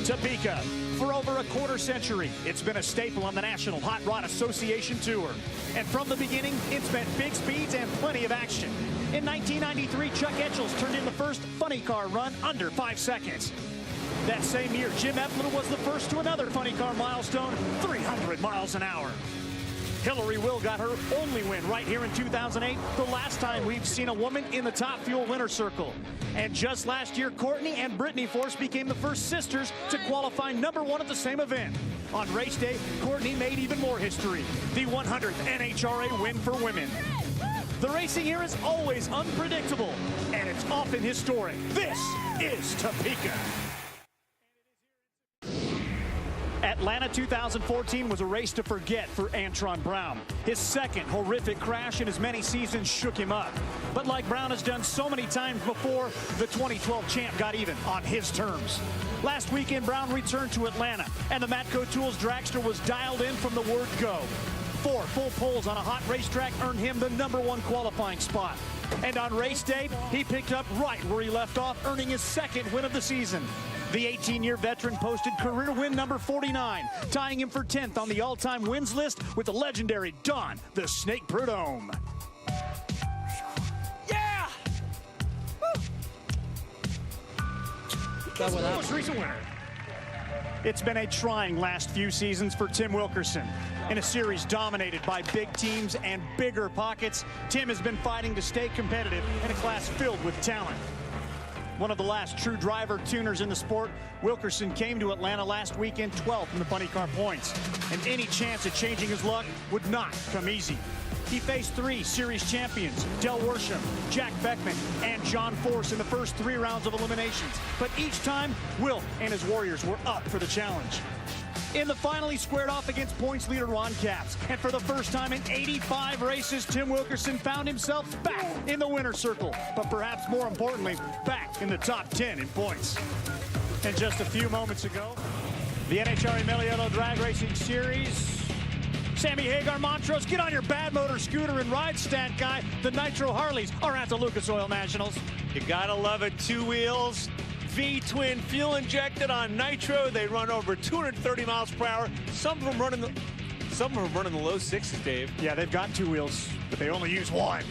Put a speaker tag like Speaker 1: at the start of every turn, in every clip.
Speaker 1: Topeka. For over a quarter century, it's been a staple on the National Hot Rod Association Tour. And from the beginning, it's meant big speeds and plenty of action. In 1993, Chuck Etchells turned in the first funny car run under 5 seconds. That same year, Jim Epler was the first to another funny car milestone, 300 miles an hour. Hillary Will got her only win right here in 2008, the last time we've seen a woman in the Top Fuel winner circle. And just last year, Courtney and Brittany Force became the first sisters to qualify #1 at the same event. On race day, Courtney made even more history, the 100th NHRA win for women. The racing here is always unpredictable, and it's often historic. This is Topeka. Atlanta 2014 was a race to forget for Antron Brown. His second horrific crash in as many seasons shook him up. But like Brown has done so many times before, the 2012 champ got even on his terms. Last weekend, Brown returned to Atlanta, and the Matco Tools dragster was dialed in from the word go. 4 full poles on a hot racetrack earned him the #1 qualifying spot. And on race day, he picked up right where he left off, earning his second win of the season. The 18-year veteran posted career win number 49, tying him for 10th on the all-time wins list with the legendary Don the Snake Prudhomme. Yeah! Woo! That's the most recent winner. It's been a trying last few seasons for Tim Wilkerson. In a series dominated by big teams and bigger pockets, Tim has been fighting to stay competitive in a class filled with talent. One of the last true driver tuners in the sport, Wilkerson came to Atlanta last weekend 12th in the funny car points, and any chance at changing his luck would not come easy. He faced 3 series champions, Del Worsham, Jack Beckman, and John Force in the first 3 rounds of eliminations. But each time, Wilk and his Warriors were up for the challenge. In the final, he squared off against points leader Ron Capps. And for the first time in 85 races, Tim Wilkerson found himself back in the winner's circle. But perhaps more importantly, back in the top 10 in points. And just a few moments ago, the NHRA Mello Drag Racing Series. Sammy Hagar Montrose, get on your bad motor scooter and ride, stat guy. The Nitro Harleys are at the Lucas Oil Nationals.
Speaker 2: You gotta love it. 2 wheels. V-twin fuel injected on nitro. They run over 230 miles per hour. Some of them running the low 60s, Dave.
Speaker 1: Yeah, they've got 2 wheels, but they only use 1.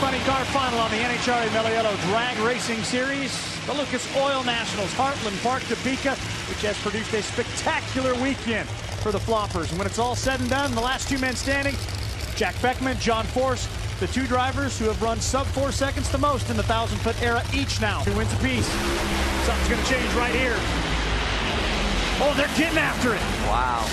Speaker 1: funny car final on the NHRA Mello Drag Racing Series. The Lucas Oil Nationals, Heartland Park, Topeka, which has produced a spectacular weekend for the Floppers. And when it's all said and done, the last two men standing, Jack Beckman, John Force, the two drivers who have run sub 4 seconds the most in the 1,000-foot era each now. Who wins a piece? Something's going to change right here. Oh, they're getting after it.
Speaker 3: Wow.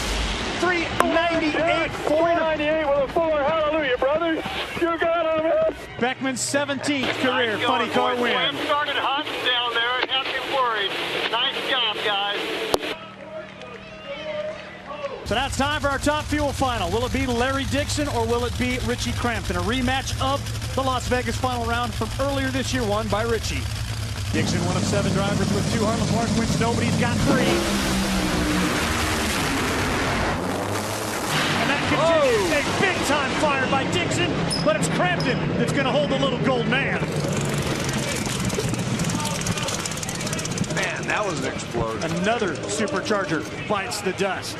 Speaker 1: 398,
Speaker 4: 498 with a 4. Hallelujah, brothers. You got it, man.
Speaker 1: Beckman's 17th career funny car win.
Speaker 4: Swim started hot down there and have you worried. Nice job, guys.
Speaker 1: So now it's time for our top fuel final. Will it be Larry Dixon or will it be Richie Crampton? A rematch of the Las Vegas final round from earlier this year, won by Richie. Dixon, one of 7 drivers with 2 Heartland Park wins. Nobody's got 3. And that continues. A big-time fire by Dixon, but it's Crampton that's going to hold the little gold man.
Speaker 3: Man, that was an explosion.
Speaker 1: Another supercharger bites the dust.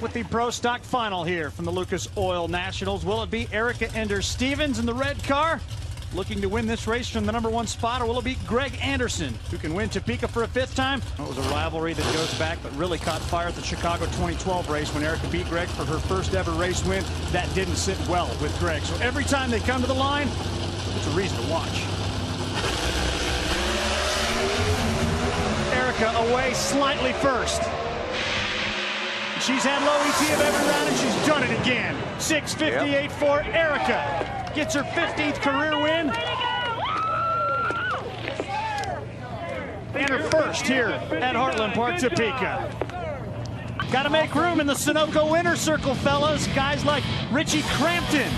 Speaker 1: With the Pro Stock final here from the Lucas Oil Nationals, will it be Erica Ender-Stevens in the red car looking to win this race from the #1 spot, or will it be Greg Anderson who can win Topeka for a 5th time? It was a rivalry that goes back but really caught fire at the Chicago 2012 race when Erica beat Greg for her first ever race win. That didn't sit well with Greg. So every time they come to the line, it's a reason to watch. Erica away slightly first. She's had low ET of every round, and she's done it again. 6:58 for Erica. Gets her 15th career win. And her first here at Heartland Park, Topeka. Got to make room in the Sunoco winner's circle, fellas. Guys like Richie Crampton.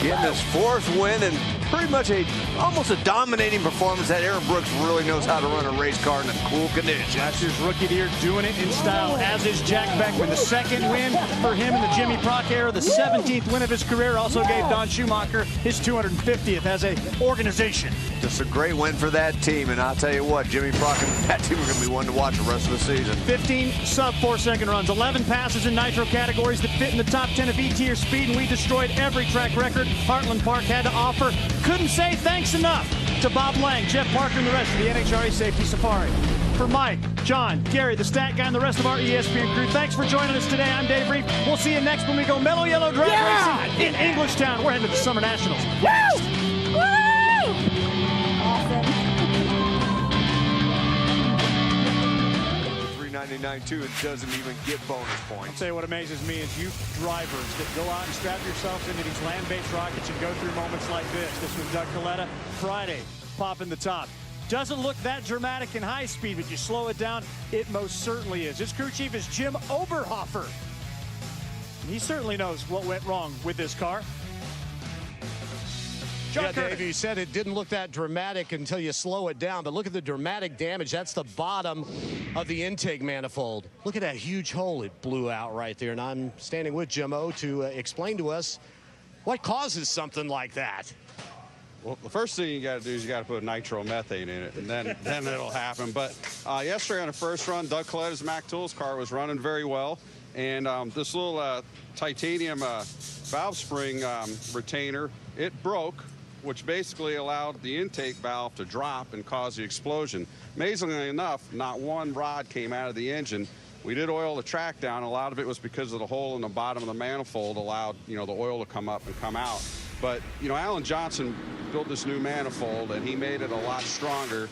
Speaker 3: Getting his 4th win and pretty much almost a dominating performance. That Aaron Brooks really knows how to run a race car in a cool condition.
Speaker 1: Last year's Rookie of the Year doing it in style, as is Jack Beckman. The 2nd win for him in the Jimmy Prock era. The 17th win of his career also gave Don Schumacher his 250th as an organization.
Speaker 3: Just a great win for that team, and I'll tell you what, Jimmy Prock and that team are going to be one to watch the rest of the season.
Speaker 1: 15 sub 4-second runs, 11 passes in nitro categories that fit in the top 10 of E-tier speed, and we destroyed every track record Heartland Park had to offer. Couldn't say thanks enough to Bob Lang, Jeff Parker, and the rest of the NHRA Safety Safari. For Mike, John, Gary, the stat guy, and the rest of our ESPN crew, thanks for joining us today. I'm Dave Reef. We'll see you next when we go Mello Yellow Drag Racing in Englishtown. We're heading to the Summer Nationals.
Speaker 5: Woo! Woo! Awesome.
Speaker 3: 399 too, it doesn't even get bonus
Speaker 1: I'll
Speaker 3: points.
Speaker 1: tell you what amazes me is you drivers that go out and strap yourselves into these land-based rockets and go through moments like this. This was Doug Coletta Friday, popping the top. Doesn't look that dramatic in high speed, but you slow it down, it most certainly is. His crew chief is Jim Oberhofer. He certainly knows what went wrong with this car.
Speaker 6: Yeah, Dave, you said it didn't look that dramatic until you slow it down, but look at the dramatic damage. That's the bottom of the intake manifold. Look at that huge hole it blew out right there, and I'm standing with Jim O to explain to us what causes something like that.
Speaker 7: Well, the first thing you got to do is you got to put nitromethane in it, and then it'll happen. But yesterday on the first run, Doug Coletta's Mac Tools car was running very well, and this little titanium valve spring retainer, it broke, which basically allowed the intake valve to drop and cause the explosion. Amazingly enough, not one rod came out of the engine. We did oil the track down. A lot of it was because of the hole in the bottom of the manifold allowed, the oil to come up and come out. But, Alan Johnson built this new manifold, and he made it a lot stronger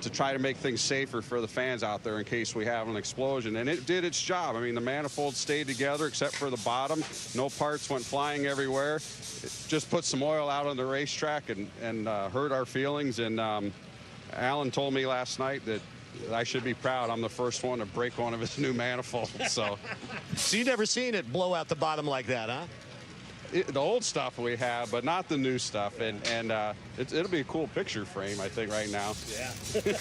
Speaker 7: to try to make things safer for the fans out there in case we have an explosion. And it did its job. I mean, the manifold stayed together except for the bottom. No parts went flying everywhere. It just put some oil out on the racetrack and hurt our feelings. And Alan told me last night that I should be proud. I'm the first one to break one of his new manifolds. So
Speaker 6: you've never seen it blow out the bottom like that, huh?
Speaker 7: The old stuff we have, but not the new stuff, and it'll be a cool picture frame, I think, right now.
Speaker 6: Yeah, I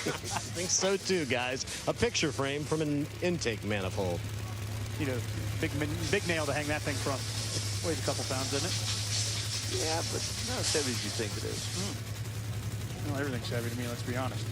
Speaker 6: think so too, guys. A picture frame from an intake manifold.
Speaker 1: Big nail to hang that thing from. Weighs a couple pounds, doesn't it?
Speaker 3: Yeah, but not as heavy as you think it is.
Speaker 1: Well, everything's heavy to me, let's be honest.